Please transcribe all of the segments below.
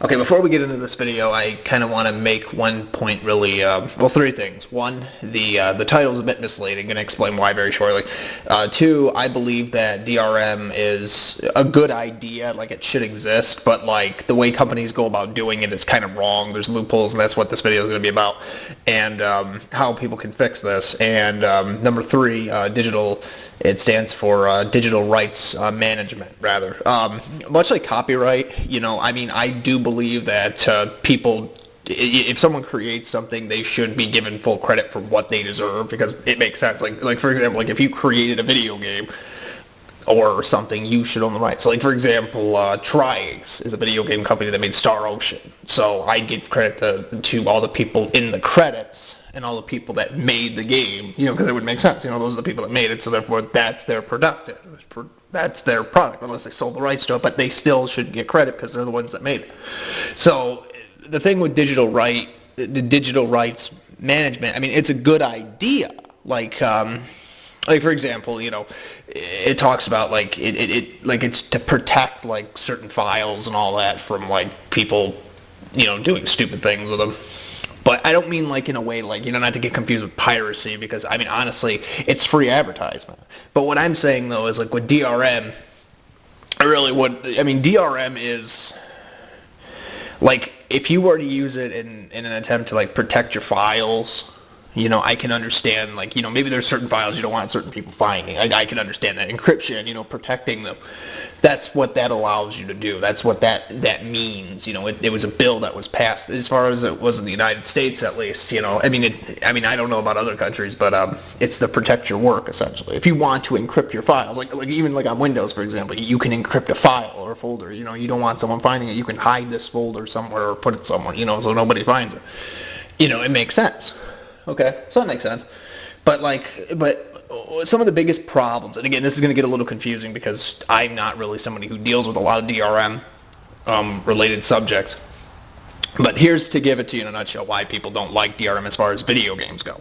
Okay, before we get into this video, I kind of want to make one point really, well, three things. One, the title is a bit misleading. I'm going to explain why very shortly. Two, I believe that DRM is a good idea, like it should exist, but like the way companies go about doing it is kind of wrong. There's loopholes, and that's what this video is going to be about, and how people can fix this. And number three, digital. It stands for digital rights management, rather. Much like copyright, I do believe that people, if someone creates something, they should be given full credit for what they deserve, because it makes sense. Like for example, like if you created a video game or something, you should own the rights. So like for example, Tri-Ace is a video game company that made Star Ocean. So I give credit to all the people in the credits and all the people that made the game, because it would make sense. Those are the people that made it, so therefore that's their that's their product, unless they sold the rights to it, but they still should get credit because they're the ones that made it. So the thing with the digital rights management, it's a good idea. Like for example, it talks about it's to protect like certain files and all that from like people, doing stupid things with them. But I don't mean like in a way like, not to get confused with piracy, because honestly, it's free advertisement. But what I'm saying though is like with DRM, DRM is like, if you were to use it in an attempt to like protect your files, I can understand, like, maybe there's certain files you don't want certain people finding. I can understand that. Encryption, protecting them. That's what that allows you to do. That's what that means. It was a bill that was passed, as far as it was in the United States, at least. I don't know about other countries, but it's to protect your work, essentially. If you want to encrypt your files, like even like on Windows, for example, you can encrypt a file or a folder. You don't want someone finding it. You can hide this folder somewhere or put it somewhere, so nobody finds it. It makes sense. Okay, so that makes sense. But some of the biggest problems, and again, this is going to get a little confusing because I'm not really somebody who deals with a lot of DRM related subjects. But here's to give it to you in a nutshell why people don't like DRM as far as video games go.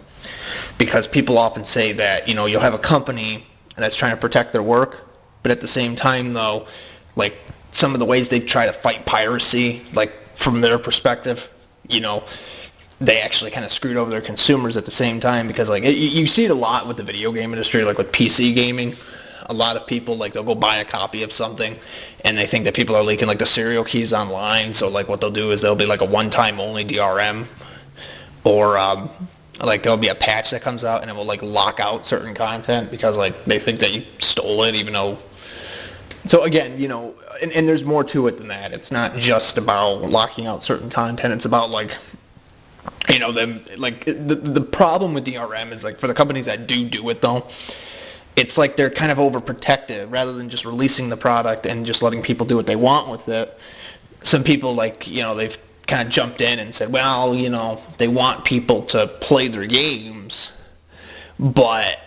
Because people often say that, you'll have a company that's trying to protect their work, but at the same time though, like some of the ways they try to fight piracy, like from their perspective, they actually kind of screwed over their consumers at the same time, because like you see it a lot with the video game industry, like with PC gaming. A lot of people, like, they'll go buy a copy of something and they think that people are leaking like the serial keys online, so like what they'll do is there'll be like a one-time only DRM, or like there'll be a patch that comes out and it will like lock out certain content because like they think that you stole it, even though. So again, and there's more to it than that. It's not just about locking out certain content. It's about like, the problem with DRM is like for the companies that do it though, it's like they're kind of overprotective rather than just releasing the product and just letting people do what they want with it. Some people they've kind of jumped in and said, well, they want people to play their games, but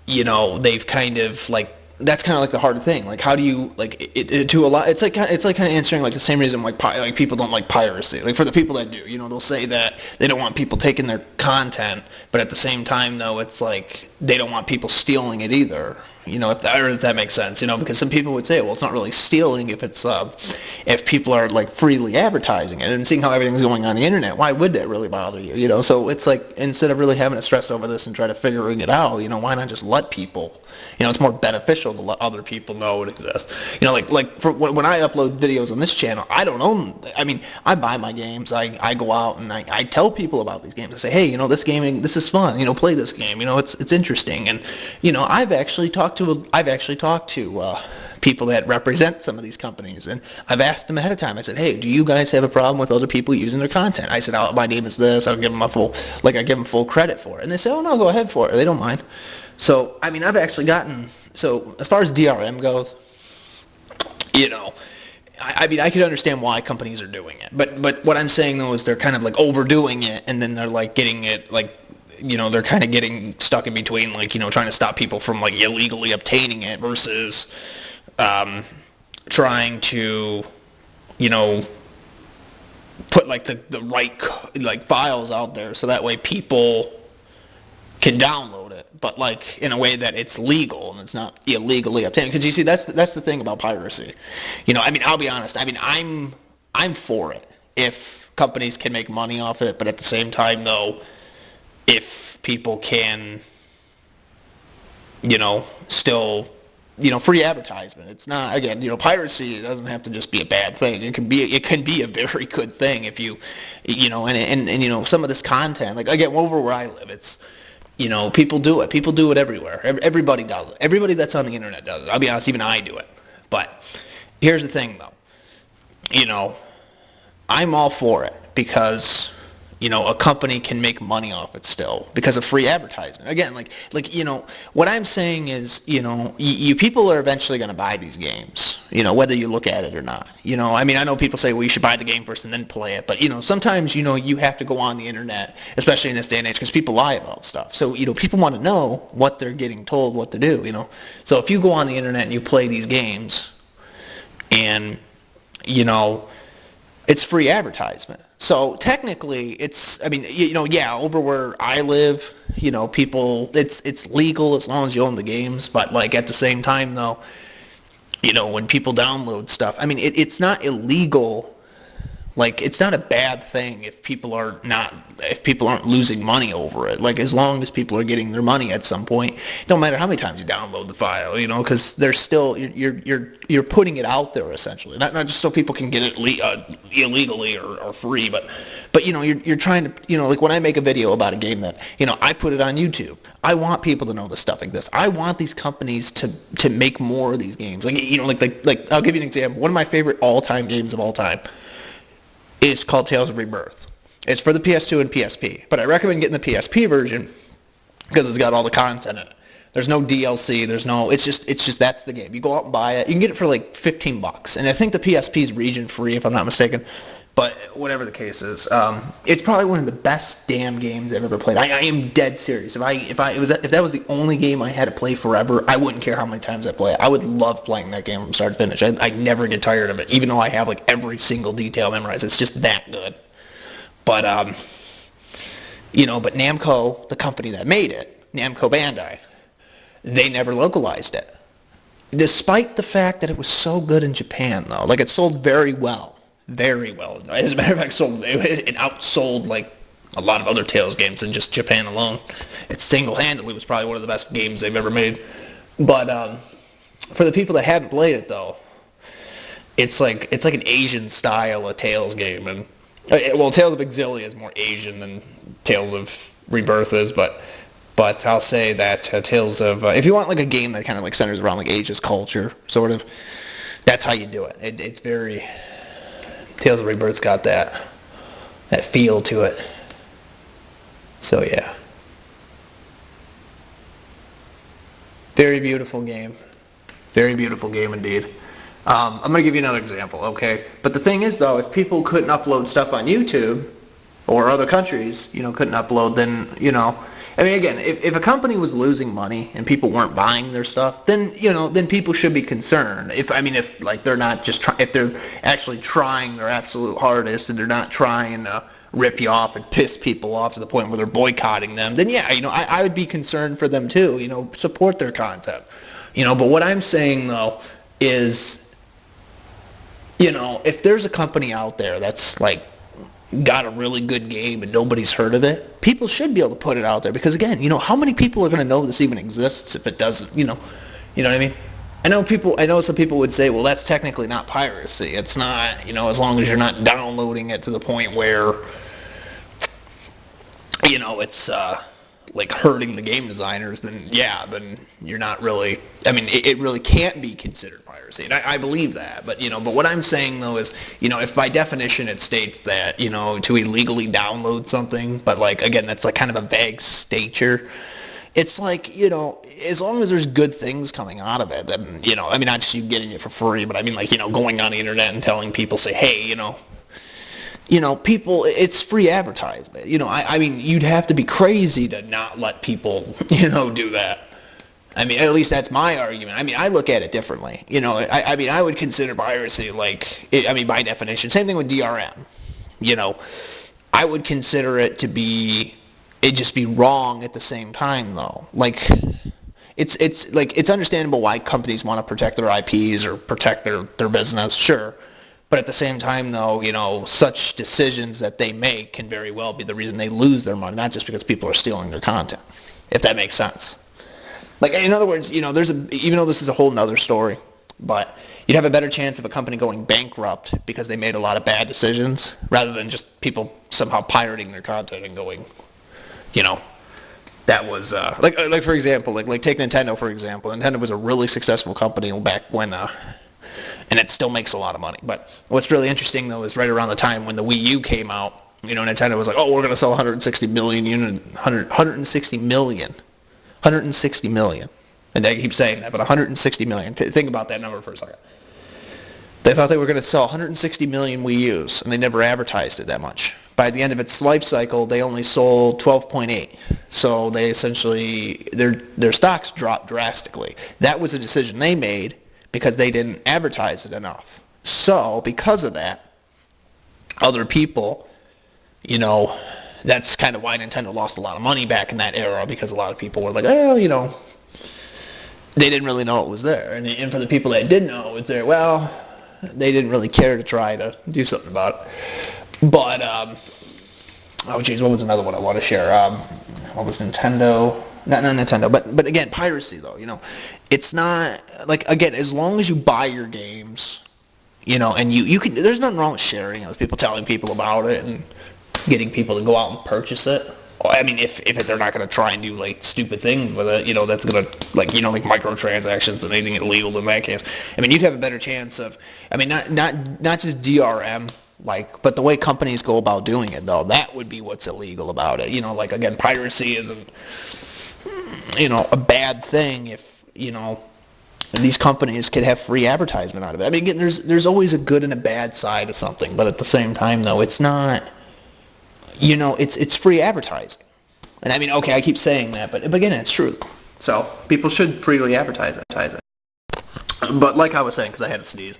they've kind of like, that's kind of like the hard thing. Like, how do you like it to a lot? It's like kind of answering like the same reason like people don't like piracy. Like for the people that do, they'll say that they don't want people taking their content, but at the same time though, it's like they don't want people stealing it either. If that makes sense. Because some people would say, well, it's not really stealing if it's if people are like freely advertising it and seeing how everything's going on the internet. Why would that really bother you? So it's like, instead of really having to stress over this and try to figuring it out, why not just let people? It's more beneficial to let other people know it exists. Like for when I upload videos on this channel, I don't own. I buy my games. I go out and I tell people about these games. I say, hey, this is fun. Play this game. It's interesting. And I've actually talked to people that represent some of these companies, and I've asked them ahead of time. I said, hey, do you guys have a problem with other people using their content? I said, oh, my name is this. I'll give them I give them full credit for it. And they say, oh no, go ahead for it. They don't mind. So I've actually gotten, so as far as DRM goes, I could understand why companies are doing it, but what I'm saying though is they're kind of like overdoing it, and then they're like getting it like, they're kind of getting stuck in between, like, trying to stop people from like illegally obtaining it versus trying to, put like the right like files out there so that way people can download it, but like in a way that it's legal and it's not illegally obtained. Because you see, that's the thing about piracy. I'll be honest. I'm for it if companies can make money off it, but at the same time, though, if people can, still, free advertisement. It's not, again, piracy doesn't have to just be a bad thing. It can be a very good thing if you, and some of this content, like, again, over where I live, it's, people do it. People do it everywhere. Everybody does it. Everybody that's on the internet does it. I'll be honest, even I do it. But here's the thing, though. I'm all for it because, a company can make money off it still because of free advertisement. Again, what I'm saying is, you people are eventually going to buy these games, whether you look at it or not. I know people say, well, you should buy the game first and then play it. But, sometimes, you have to go on the internet, especially in this day and age, because people lie about stuff. So, people want to know what they're getting told what to do, So if you go on the internet and you play these games and, it's free advertisement. So technically, it's, over where I live, people, it's legal as long as you own the games. But at the same time, though, when people download stuff, it's not illegal. It's not a bad thing if people aren't losing money over it. As long as people are getting their money at some point, no matter how many times you download the file, because there's still, you're putting it out there essentially, not just so people can get it illegally or free, but you're trying to, when I make a video about a game that, I put it on YouTube. I want people to know this stuff exists. I want these companies to make more of these games. I'll give you an example. One of my favorite all-time games of all time is called Tales of Rebirth. It's for the PS2 and PSP, but I recommend getting the PSP version because it's got all the content in it. There's no DLC. It's just that's the game. You go out and buy it. You can get it for like $15, and I think the PSP is region free if I'm not mistaken. But whatever the case is, it's probably one of the best damn games I've ever played. I am dead serious. If that was the only game I had to play forever, I wouldn't care how many times I play it. I would love playing that game from start to finish. I never get tired of it, even though I have every single detail memorized. It's just that good. But but Namco, the company that made it, Namco Bandai, they never localized it, despite the fact that it was so good in Japan. Though, it sold very well. Very well. As a matter of fact, it outsold a lot of other Tales games in just Japan alone. It single-handedly was probably one of the best games they've ever made. But for the people that haven't played it, though, it's like an Asian style of Tales game. And Tales of Exilia is more Asian than Tales of Rebirth is, but I'll say that Tales of if you want a game that kind of centers around Asia's culture, sort of, that's how you do it. It's very Tales of Rebirth's got that feel to it. So yeah. Very beautiful game. Very beautiful game indeed. I'm going to give you another example, okay? But the thing is, though, if people couldn't upload stuff on YouTube, or other countries, couldn't upload, then, again, if a company was losing money and people weren't buying their stuff, then, then people should be concerned. If they're not just if they're actually trying their absolute hardest and they're not trying to rip you off and piss people off to the point where they're boycotting them, then yeah, I would be concerned for them too, support their content. But what I'm saying, though, is, if there's a company out there that's got a really good game and nobody's heard of it, people should be able to put it out there because, again, how many people are going to know this even exists if it doesn't, you know what I mean? I know some people would say, well, that's technically not piracy. It's not, as long as you're not downloading it to the point where, it's hurting the game designers, then yeah, then you're not really, it really can't be considered piracy. And I believe that, but what I'm saying, though, is, if by definition it states that, to illegally download something, but again, that's kind of a vague stature, it's as long as there's good things coming out of it, then, not just you getting it for free, but going on the internet and telling people, say, hey, people, it's free advertisement. You'd have to be crazy to not let people, do that. At least that's my argument. I look at it differently. I would consider piracy by definition. Same thing with DRM. I would consider it to be, it'd just be wrong at the same time, though. It's understandable why companies want to protect their IPs or protect their business, sure. But at the same time, though, such decisions that they make can very well be the reason they lose their money, not just because people are stealing their content, if that makes sense. Like, in other words, even though this is a whole nother story, but you'd have a better chance of a company going bankrupt because they made a lot of bad decisions rather than just people somehow pirating their content and going, that was, like for example, like take Nintendo, for example. Nintendo was a really successful company back when, and it still makes a lot of money. But what's really interesting, though, is right around the time when the Wii U came out, Nintendo was like, oh, we're going to sell 160 million units, 160 million. And they keep saying that, but 160 million. Think about that number for a second. They thought they were going to sell 160 million Wii U's, and they never advertised it that much. By the end of its life cycle, they only sold 12.8. So they essentially, their stocks dropped drastically. That was a decision they made because they didn't advertise it enough. So because of that, other people, that's kind of why Nintendo lost a lot of money back in that era, because a lot of people were like, oh, they didn't really know it was there. And for the people that did know it was there, well, they didn't really care to try to do something about it. But, oh geez, what was another one I want to share? What was Nintendo? Not Nintendo, but again, piracy though, it's not, like, again, as long as you buy your games, and you can, there's nothing wrong with sharing, people telling people about it and getting people to go out and purchase it. I mean, if they're not going to try and do, like, stupid things with it, that's going to, like microtransactions and anything illegal in that case. I mean, you'd have a better chance of, I mean, not just DRM, but the way companies go about doing it, though, that would be what's illegal about it. Like, again, piracy isn't, a bad thing if, these companies could have free advertisement out of it. I mean, again, there's always a good and a bad side of something, but at the same time, though, it's not, it's free advertising. And I mean, okay, I keep saying that, but again, it's true. So people should freely advertise it. But like I was saying, because I had to sneeze,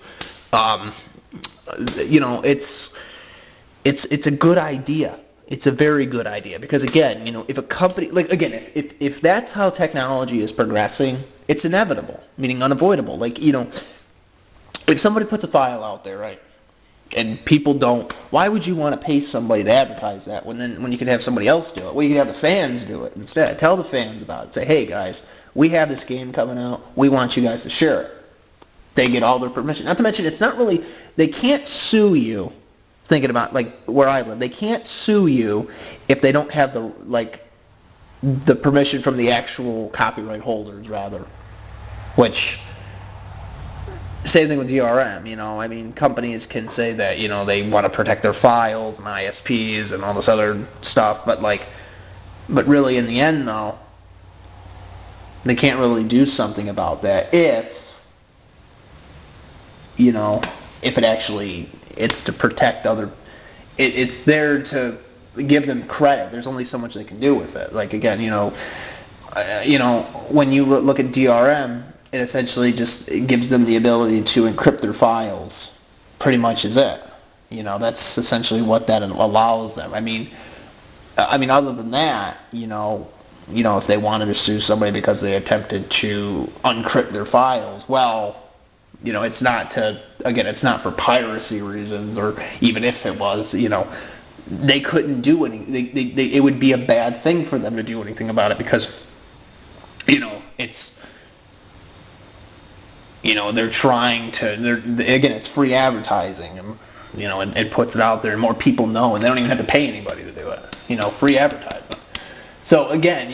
it's a good idea. It's a very good idea because, again, if a company, like, again, if that's how technology is progressing, it's inevitable, meaning unavoidable. Like, if somebody puts a file out there, right, and people don't, why would you want to pay somebody to advertise that when you could have somebody else do it? Well, you could have the fans do it instead. Tell the fans about it. Say, hey, guys, we have this game coming out. We want you guys to share it. They get all their permission. Not to mention, it's not really, they can't sue you. Thinking about, like, where I live, they can't sue you if they don't have the permission from the actual copyright holders, rather. Which, same thing with DRM, I mean, companies can say that, they want to protect their files and ISPs and all this other stuff, but really in the end, though, they can't really do something about that if it actually, it's to protect it's there to give them credit. There's only so much they can do with it. Like, again, when you look at DRM, it essentially just gives them the ability to encrypt their files. Pretty much is it. That's essentially what that allows them. I mean, other than that, if they wanted to sue somebody because they attempted to uncrypt their files, well, it's not for piracy reasons, or even if it was, they couldn't do anything. It would be a bad thing for them to do anything about it because, it's, they're trying to, again, it's free advertising, and, it puts it out there and more people know, and they don't even have to pay anybody to do it, free advertisement. So again,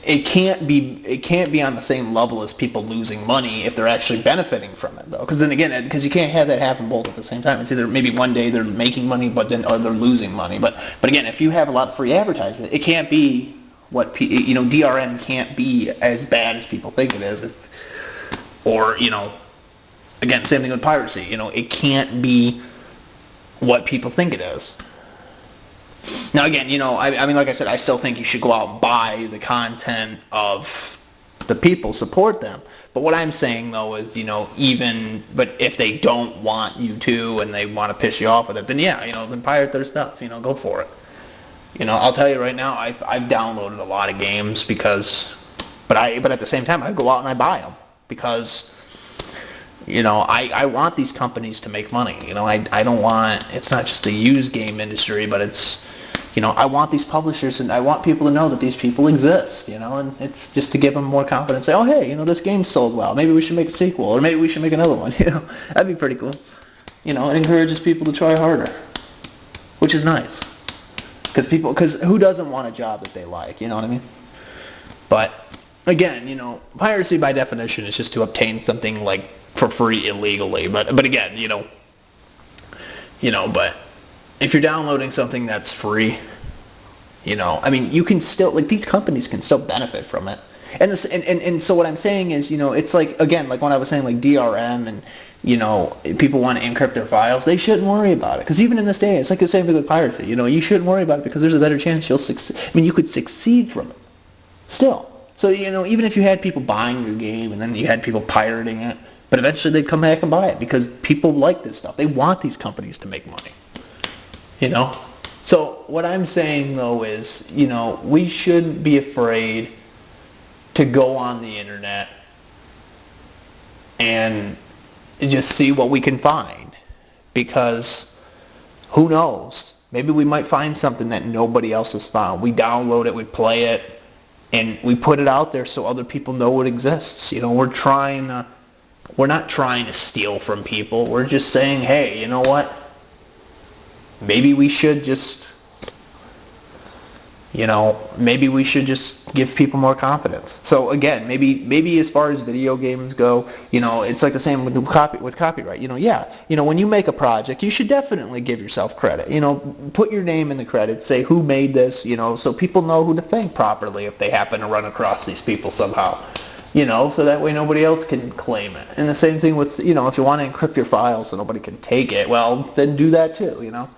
it can't be on the same level as people losing money if they're actually benefiting from it, though. Because then again, because you can't have that happen both at the same time. It's either maybe one day they're making money, or they're losing money. But again, if you have a lot of free advertisement, it can't be what DRM can't be as bad as people think it is. Or again, same thing with piracy. It can't be what people think it is. Now again, I mean, like I said, I still think you should go out and buy the content of the people, support them. But what I'm saying, though, is, but if they don't want you to and they want to piss you off with it, then yeah, then pirate their stuff, go for it. I'll tell you right now, I've downloaded a lot of games but at the same time, I go out and I buy them because, You know, I want these companies to make money. You know, I don't want, it's not just the used game industry, but it's, you know, I want these publishers and I want people to know that these people exist, you know, and it's just to give them more confidence. Say, oh, hey, you know, this game sold well. Maybe we should make a sequel, or maybe we should make another one, you know. That'd be pretty cool. You know, it encourages people to try harder, which is nice. Because who doesn't want a job that they like, you know what I mean? But, again, you know, piracy by definition is just to obtain something, like, for free illegally. But again, you know, but if you're downloading something that's free, you know, I mean, you can still, like, these companies can still benefit from it. And so what I'm saying is, you know, it's like, again, like when I was saying, like, DRM and, you know, people want to encrypt their files, they shouldn't worry about it. Because even in this day, it's like the same thing with piracy. You know, you shouldn't worry about it because there's a better chance you'll succeed. I mean, you could succeed from it still. So, you know, even if you had people buying your game and then you had people pirating it, but eventually they'd come back and buy it because people like this stuff. They want these companies to make money, you know? So what I'm saying, though, is, you know, we shouldn't be afraid to go on the internet and just see what we can find, because who knows? Maybe we might find something that nobody else has found. We download it, we play it, and we put it out there so other people know it exists. You know, we're not trying to steal from people. We're just saying, hey, you know what? Maybe we should just, you know, maybe we should just give people more confidence. So again, maybe as far as video games go, you know, it's like the same with copyright. You know, yeah, you know, when you make a project, you should definitely give yourself credit. You know, put your name in the credits, say who made this, you know, so people know who to thank properly if they happen to run across these people somehow. You know, so that way nobody else can claim it. And the same thing with, you know, if you want to encrypt your files so nobody can take it, well, then do that too, you know.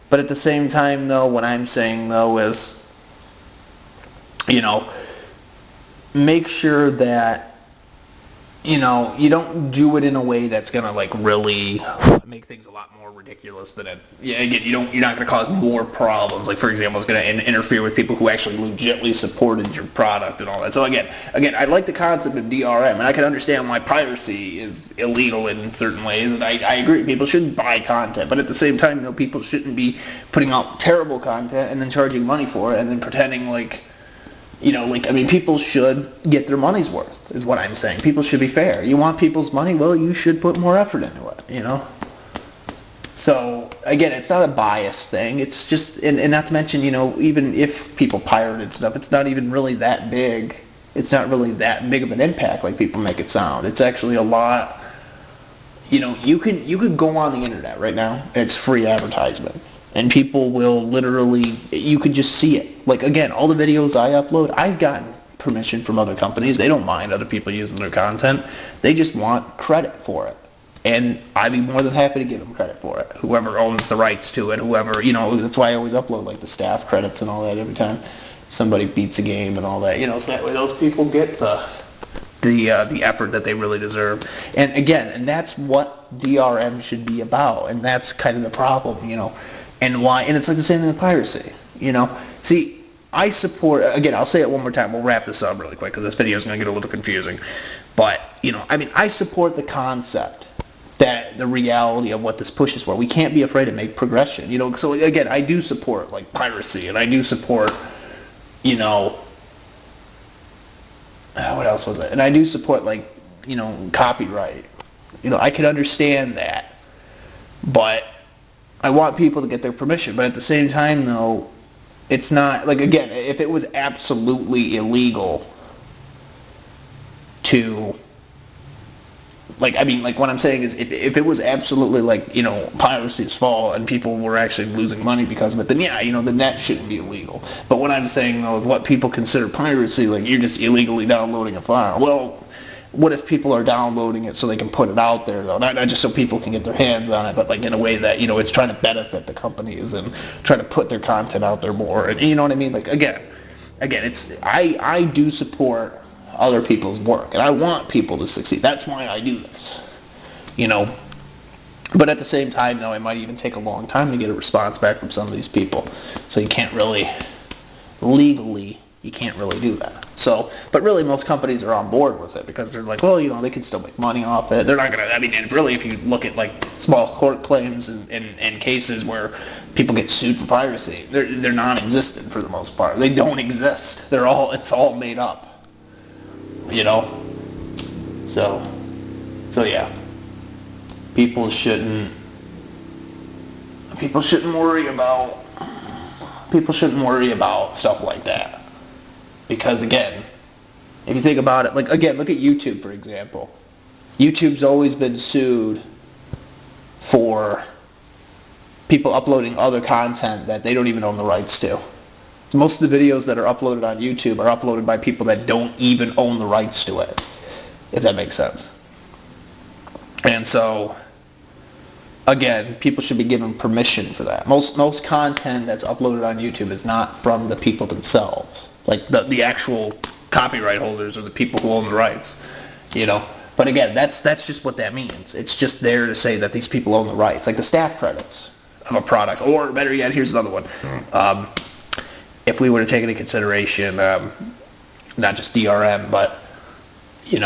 But at the same time, though, what I'm saying, though, is, you know, make sure that, you know, you don't do it in a way that's going to, like, really make things a lot more ridiculous than it. Yeah, again, you're not going to cause more problems. Like, for example, it's going to interfere with people who actually legitimately supported your product and all that. So again, I like the concept of DRM, and I can understand why piracy is illegal in certain ways, and I agree, people shouldn't buy content, but at the same time, you know, people shouldn't be putting out terrible content and then charging money for it and then pretending like, you know, like, I mean, people should get their money's worth, is what I'm saying. People should be fair. You want people's money? Well, you should put more effort into it, you know? So, again, it's not a bias thing. It's just, and not to mention, you know, even if people pirated stuff, it's not even really that big. It's not really that big of an impact like people make it sound. It's actually a lot, you know, you could go on the internet right now. It's free advertisement. And people will literally, you could just see it. Like, again, all the videos I upload, I've gotten permission from other companies. They don't mind other people using their content. They just want credit for it. And I'd be more than happy to give them credit for it. Whoever owns the rights to it, whoever, you know, that's why I always upload, like, the staff credits and all that every time somebody beats a game and all that. You know, so that way those people get the effort that they really deserve. And again, and that's what DRM should be about. And that's kind of the problem, you know. And why? And it's like the same thing with piracy, you know. See, I support, again, I'll say it one more time. We'll wrap this up really quick because this video is going to get a little confusing. But, you know, I mean, I support the concept that the reality of what this pushes for. We can't be afraid to make progression, you know. So, again, I do support, like, piracy, and I do support, you know, what else was it? And I do support, like, you know, copyright. You know, I can understand that. But I want people to get their permission, but at the same time, though, it's not, like, again, if it was absolutely illegal to, like, I mean, like, what I'm saying is, if it was absolutely, like, you know, piracy's fault and people were actually losing money because of it, then yeah, you know, then that shouldn't be illegal. But what I'm saying, though, is what people consider piracy, like, you're just illegally downloading a file. Well, what if people are downloading it so they can put it out there, though? Not just so people can get their hands on it, but, like, in a way that, you know, it's trying to benefit the companies and trying to put their content out there more. And you know what I mean? Like, again, it's, I do support other people's work, and I want people to succeed. That's why I do this, you know. But at the same time, though, it might even take a long time to get a response back from some of these people. So you can't really, legally, you can't really do that. So, but really most companies are on board with it because they're like, well, they can still make money off it. They're not going to, and really if you look at like small court claims and cases where people get sued for piracy, they're non-existent for the most part. They don't exist. It's all made up. So yeah. People shouldn't worry about stuff like that. Because again, if you think about it, look at YouTube, for example. YouTube's always been sued for people uploading other content that they don't even own the rights to. So most of the videos that are uploaded on YouTube are uploaded by people that don't even own the rights to it, if that makes sense. And so, again, people should be given permission for that. Most content that's uploaded on YouTube is not from the people themselves. Like the actual copyright holders or the people who own the rights, But again, that's just what that means. It's just there to say that these people own the rights, like the staff credits of a product. Or better yet, here's another one. If we were to take into consideration not just DRM, but to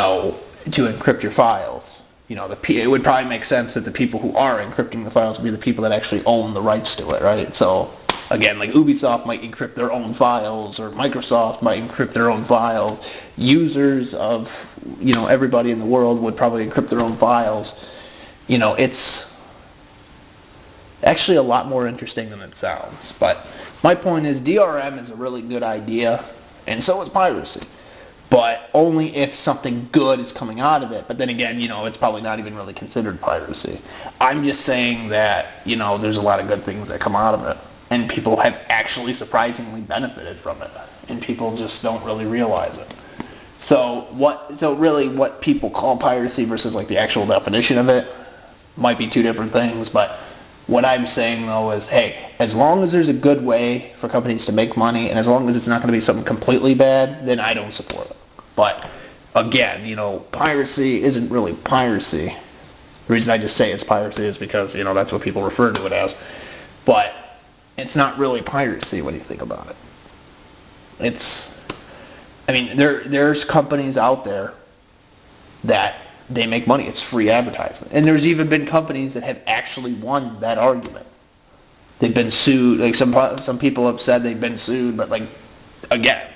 encrypt your files, it would probably make sense that the people who are encrypting the files would be the people that actually own the rights to it, right? So again, like Ubisoft might encrypt their own files, or Microsoft might encrypt their own files. Users of, everybody in the world would probably encrypt their own files. It's actually a lot more interesting than it sounds. But my point is DRM is a really good idea, and so is piracy. But only if something good is coming out of it. But then again, it's probably not even really considered piracy. I'm just saying that, there's a lot of good things that come out of it. And people have actually surprisingly benefited from it. And people just don't really realize it. So really what people call piracy versus like the actual definition of it might be two different things. But what I'm saying though is, hey, as long as there's a good way for companies to make money, and as long as it's not going to be something completely bad, then I don't support it. But again, piracy isn't really piracy. The reason I just say it's piracy is because, that's what people refer to it as. But it's not really piracy when you think about it. There's companies out there that they make money. It's free advertisement. And there's even been companies that have actually won that argument. They've been sued. Like some people have said they've been sued, but again,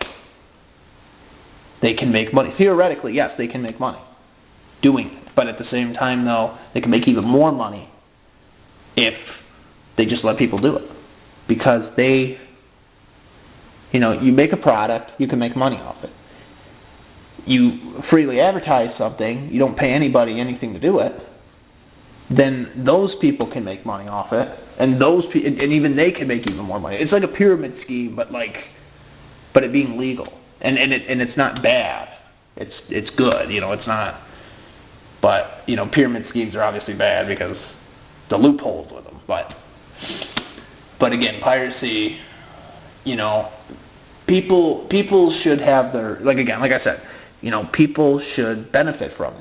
they can make money. Theoretically, yes, they can make money doing it. But at the same time, though, they can make even more money if they just let people do it. Because you make a product, you can make money off it. You freely advertise something, you don't pay anybody anything to do it, then those people can make money off it, and even they can make even more money. It's like a pyramid scheme, but it being legal, and it's not bad. It's good, it's not. But pyramid schemes are obviously bad because the loopholes with them. But again, piracy, people should have their, like I said, people should benefit from it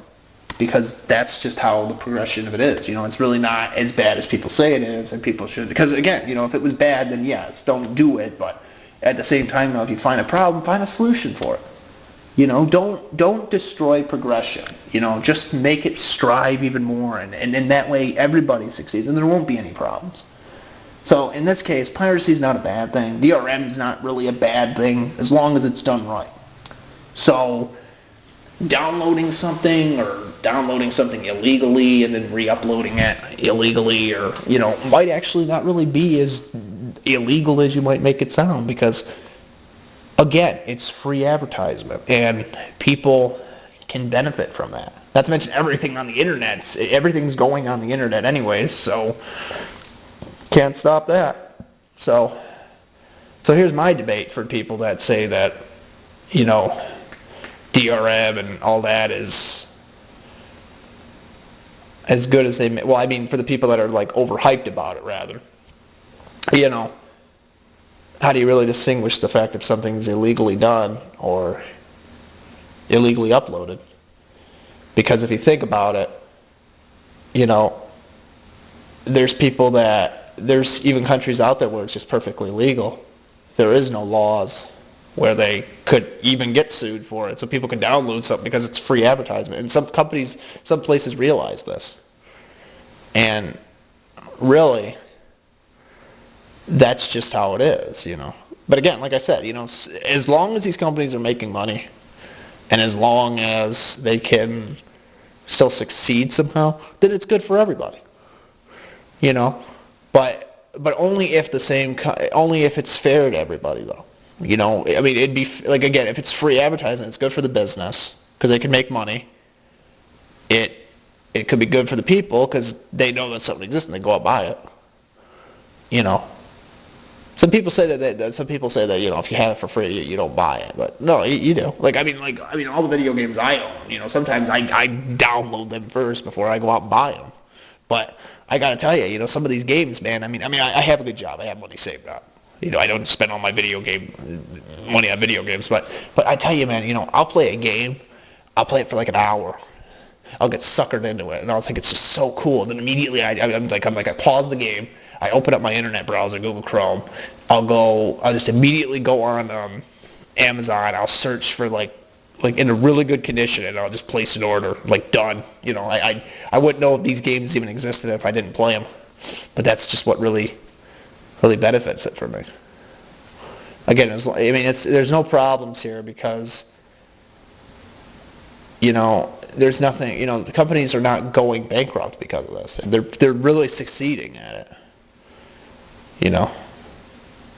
because that's just how the progression of it is. It's really not as bad as people say it is, and people should, because again, if it was bad, then yes, don't do it, but at the same time, though, if you find a problem, find a solution for it. Don't destroy progression. Just make it strive even more, and in that way, everybody succeeds, and there won't be any problems. So in this case, piracy is not a bad thing. DRM is not really a bad thing as long as it's done right. So downloading something illegally and then re-uploading it illegally, or might actually not really be as illegal as you might make it sound, because again, it's free advertisement and people can benefit from that. Not to mention everything on the internet. Everything's going on the internet anyways, so can't stop that. So here's my debate for people that say that, DRM and all that is as good as they... Well, for the people that are overhyped about it, rather. How do you really distinguish the fact if something's illegally done or illegally uploaded? Because if you think about it, there's even countries out there where it's just perfectly legal. There is no laws where they could even get sued for it, so people can download something because it's free advertisement. And some places realize this. And really, that's just how it is, But again, like I said, as long as these companies are making money, and as long as they can still succeed somehow, then it's good for everybody. But only if only if it's fair to everybody, though. I mean, it'd be like, again, if it's free advertising, it's good for the business because they can make money. It could be good for the people because they know that something exists and they go out and buy it. Some people say that if you have it for free, you don't buy it, but no, you do. I mean, all the video games I own, sometimes I download them first before I go out and buy them. But I gotta tell you, some of these games, man. I mean, I have a good job. I have money saved up. I don't spend all my money on video games, but I tell you, man, I'll play a game. I'll play it for like an hour. I'll get suckered into it, and I'll think it's just so cool. And then immediately, I pause the game. I open up my internet browser, Google Chrome. I'll just immediately go on Amazon. I'll search for like in a really good condition, and I'll just place an order, done. I wouldn't know if these games even existed if I didn't play them. But that's just what really benefits it for me. Again, there's no problems here because, there's nothing, the companies are not going bankrupt because of this. They're really succeeding at it.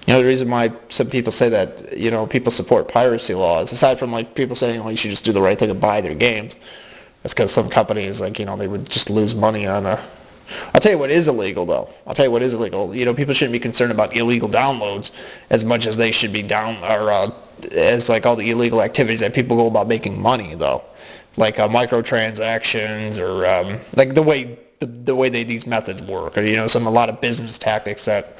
The reason why some people say that, people support piracy laws, aside from people saying, you should just do the right thing and buy their games, that's because some companies, they would just lose money on I'll tell you what is illegal, though. People shouldn't be concerned about illegal downloads as much as they should be as all the illegal activities that people go about making money, though. Microtransactions or the way these methods work, or a lot of business tactics that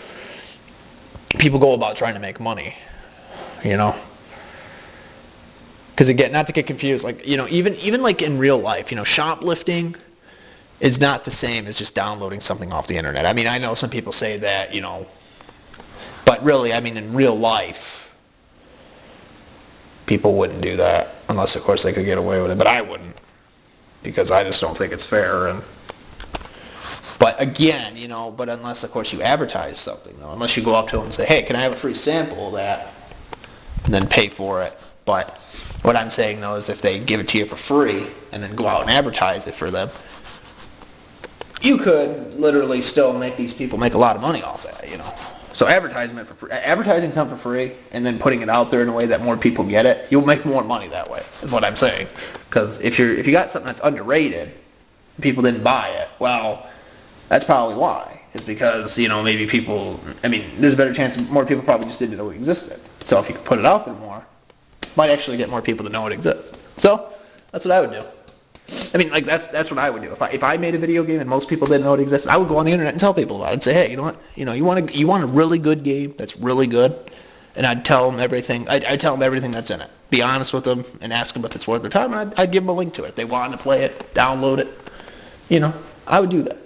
people go about trying to make money, because again, not to get confused, even in real life, shoplifting is not the same as just downloading something off the internet. I mean, I know some people say that, but really, in real life, people wouldn't do that unless, of course, they could get away with it. But I wouldn't, because I just don't think it's fair. But again, but unless, of course, you advertise something, though, unless you go up to them and say, hey, can I have a free sample of that, and then pay for it. But what I'm saying, though, is if they give it to you for free and then go out and advertise it for them, you could literally still make these people make a lot of money off that, So advertising something for free and then putting it out there in a way that more people get it, you'll make more money that way, is what I'm saying. Because if you got something that's underrated, people didn't buy it, well, that's probably why. It's because, maybe people, there's a better chance more people probably just didn't know it existed. So if you could put it out there more, it might actually get more people to know it exists. So that's what I would do. That's what I would do. If I made a video game and most people didn't know it existed, I would go on the internet and tell people about it and say, hey, you know what? You want a really good game that's really good, and I'd tell them everything. I'd tell them everything that's in it. Be honest with them and ask them if it's worth their time, and I'd give them a link to it. If they wanted to play it, download it. I would do that.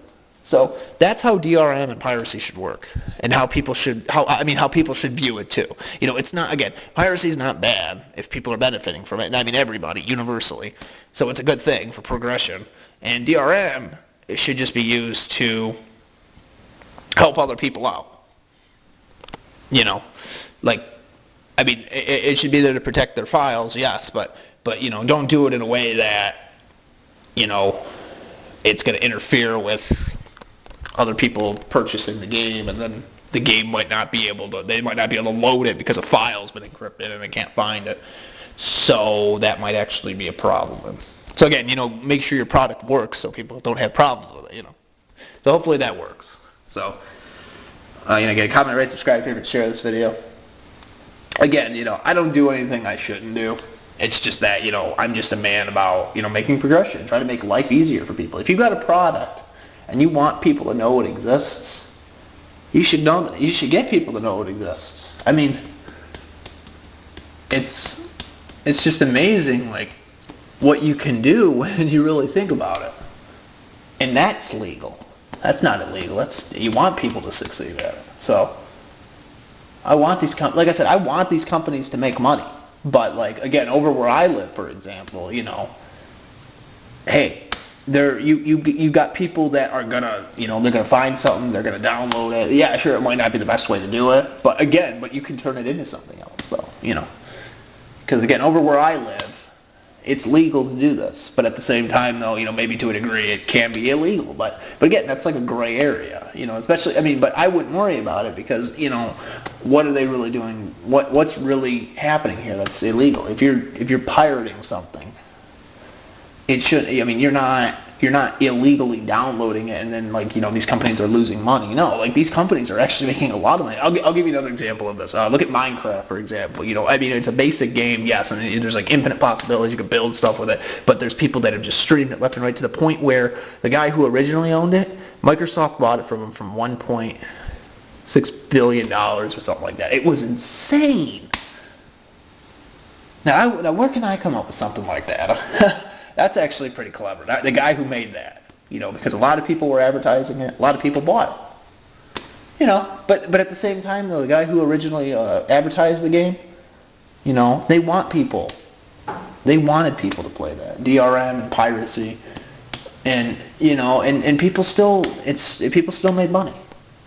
So that's how DRM and piracy should work, and how people should view it too. It's not, again, piracy is not bad if people are benefiting from it. And everybody universally. So it's a good thing for progression. And DRM, it should just be used to help other people out. It should be there to protect their files, yes, but don't do it in a way that it's going to interfere with other people purchasing the game, and then the game might not be able to load it because a file's been encrypted and they can't find it. So that might actually be a problem. So again, make sure your product works so people don't have problems with it, So hopefully that works. So, again, comment, rate, subscribe, favorite, share this video. Again, I don't do anything I shouldn't do. It's just that, I'm just a man about, making progression, trying to make life easier for people. If you've got a product and you want people to know it exists, you should know that. You should get people to know it exists. It's just amazing, what you can do when you really think about it. And that's legal. That's not illegal. You want people to succeed at it. So, I want these like I said, I want these companies to make money. But like again, over where I live, for example, hey, you got people that are gonna, they're gonna find something, they're gonna download it. Yeah, sure, it might not be the best way to do it, but you can turn it into something else, though, because again, over where I live, it's legal to do this, but at the same time, though, maybe to a degree it can be illegal. But again, that's like a gray area, especially, but I wouldn't worry about it because, what are they really doing? What's really happening here that's illegal? If you're pirating something, it should, you're not illegally downloading it and then these companies are losing money. No, these companies are actually making a lot of money. I'll give you another example of this. Look at Minecraft, for example. It's a basic game, yes, and there's infinite possibilities. You can build stuff with it, but there's people that have just streamed it left and right to the point where the guy who originally owned it, Microsoft bought it from him from $1.6 billion or something like that. It was insane. Now where can I come up with something like that? That's actually pretty clever. The guy who made that, because a lot of people were advertising it, a lot of people bought it. But at the same time, though, the guy who originally advertised the game, they wanted people to play that. DRM and piracy, and and people still made money.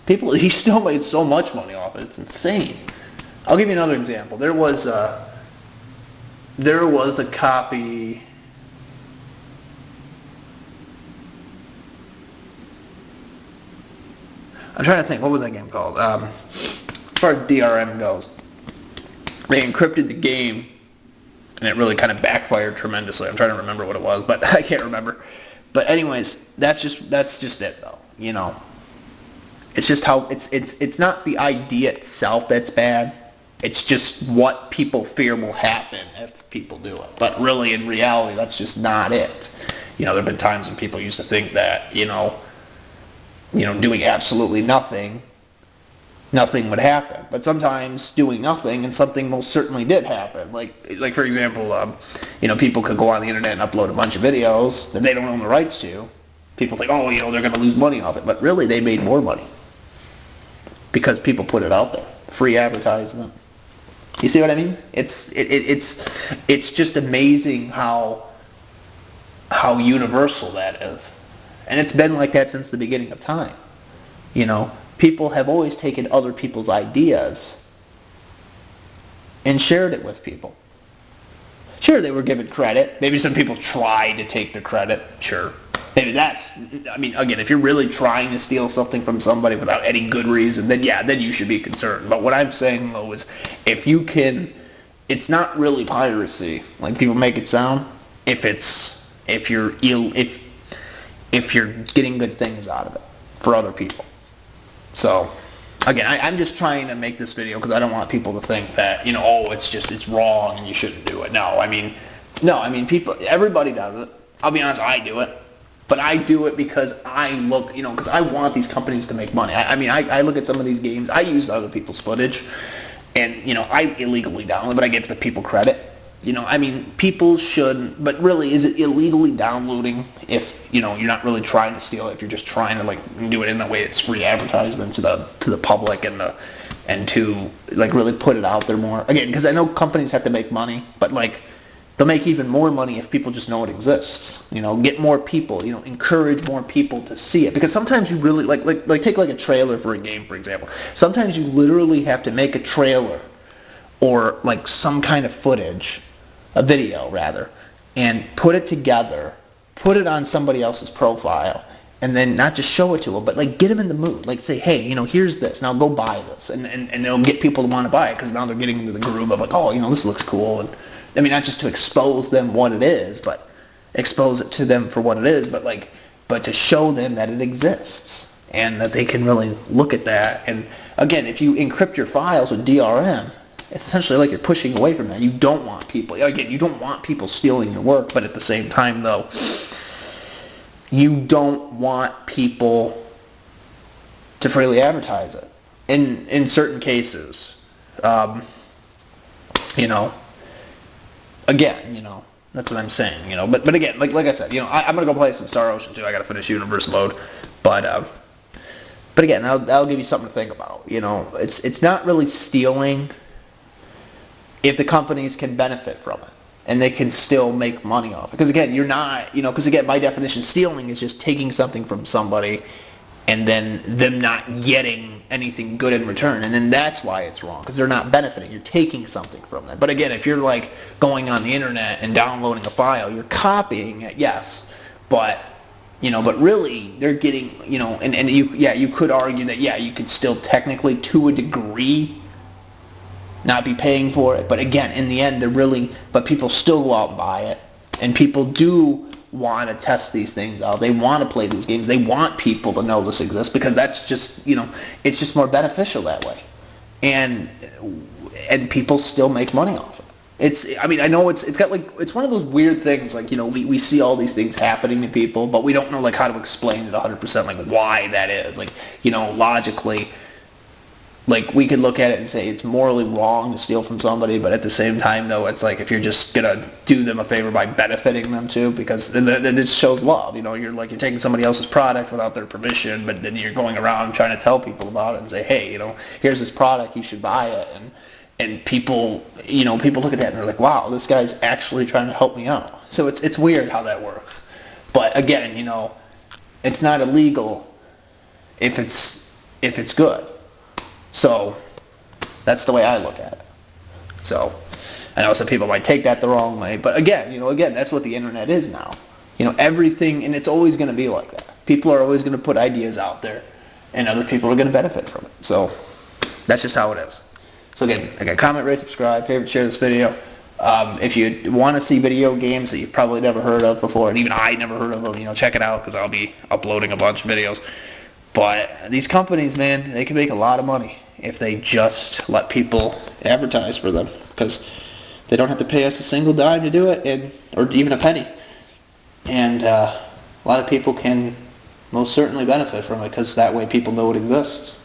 He still made so much money off it. It's insane. I'll give you another example. There was a copy. I'm trying to think, what was that game called? As far as DRM goes, they encrypted the game, and it really kind of backfired tremendously. I'm trying to remember what it was, but I can't remember. But anyways, that's just it, though. It's just how it's not the idea itself that's bad. It's just what people fear will happen if people do it. But really, in reality, that's just not it. There have been times when people used to think that, doing absolutely nothing would happen. But sometimes doing nothing and something most certainly did happen. Like for example, people could go on the internet and upload a bunch of videos that they don't own the rights to. People think, oh, they're going to lose money off it. But really, they made more money because people put it out there. Free advertisement. You see what I mean? It's just amazing how universal that is. And it's been like that since the beginning of time. People have always taken other people's ideas and shared it with people. Sure, they were given credit. Maybe some people tried to take the credit. Sure. Maybe again, if you're really trying to steal something from somebody without any good reason, then you should be concerned. But what I'm saying, though, is if it's not really piracy, like people make it sound, if you're getting good things out of it for other people. So, again, I'm just trying to make this video because I don't want people to think that, it's wrong and you shouldn't do it. Everybody does it. I'll be honest, I do it. But I do it because because I want these companies to make money. I look at some of these games, I use other people's footage, and, I illegally download, but I give the people credit. People should, but really, is it illegally downloading if, you're not really trying to steal it, if you're just trying to, do it in a way it's free advertisement to the public and to, really put it out there more? Again, because I know companies have to make money, but, they'll make even more money if people just know it exists. Get more people, encourage more people to see it. Because sometimes you really, take a trailer for a game, for example. Sometimes you literally have to make a trailer or, some kind of footage, a video rather, and put it together, put it on somebody else's profile, and then not just show it to them, but get them in the mood. Say, hey, here's this. Now go buy this, and it'll get people to want to buy it because now they're getting into the groove of this looks cool, and not just to expose them what it is, but expose it to them for what it is, but to show them that it exists and that they can really look at that. And again, if you encrypt your files with DRM, it's essentially you're pushing away from that. You don't want people stealing your work, but at the same time, though, you don't want people to freely advertise it. In certain cases, again, that's what I'm saying, But again, like I said, I'm gonna go play some Star Ocean 2. I gotta finish Universe Mode, but But again, that'll give you something to think about. You know, it's not really stealing if the companies can benefit from it and they can still make money off it. Because again, you're not, you know, because again, by definition, stealing is just taking something from somebody and then them not getting anything good in return. And then that's why it's wrong, because they're not benefiting. You're taking something from them. But again, if you're like going on the internet and downloading a file, you're copying it, yes. But, you know, but really they're getting, you know, and you could argue that, yeah, you could still technically, to a degree, not be paying for it. But again, in the end, but people still go out and buy it. And people do want to test these things out. They want to play these games. They want people to know this exists, because that's just, you know, it's just more beneficial that way. And people still make money off it. I mean, I know it's got like, it's one of those weird things, like, you know, we see all these things happening to people, but we don't know like how to explain it 100%, like why that is. Like, you know, logically, like, we could look at it and say it's morally wrong to steal from somebody, but at the same time, though, it's like if you're just going to do them a favor by benefiting them too, because then it shows love. You know, you're taking somebody else's product without their permission, but then you're going around trying to tell people about it and say, hey, you know, here's this product, you should buy it. And people, you know, people look at that and they're like, wow, this guy's actually trying to help me out. So it's weird how that works. But again, you know, it's not illegal if it's good. So that's the way I look at it. So I know some people might take that the wrong way, but again, you know, that's what the internet is now. You know, everything, and it's always going to be like that. People are always going to put ideas out there, and other people are going to benefit from it. So that's just how it is. So again, comment, rate, subscribe, favorite, share this video. If you want to see video games that you've probably never heard of before, and even I never heard of them, you know, check it out, because I'll be uploading a bunch of videos. But these companies, man, they can make a lot of money if they just let people advertise for them, because they don't have to pay us a single dime to do it, or even a penny. And a lot of people can most certainly benefit from it, because that way people know it exists.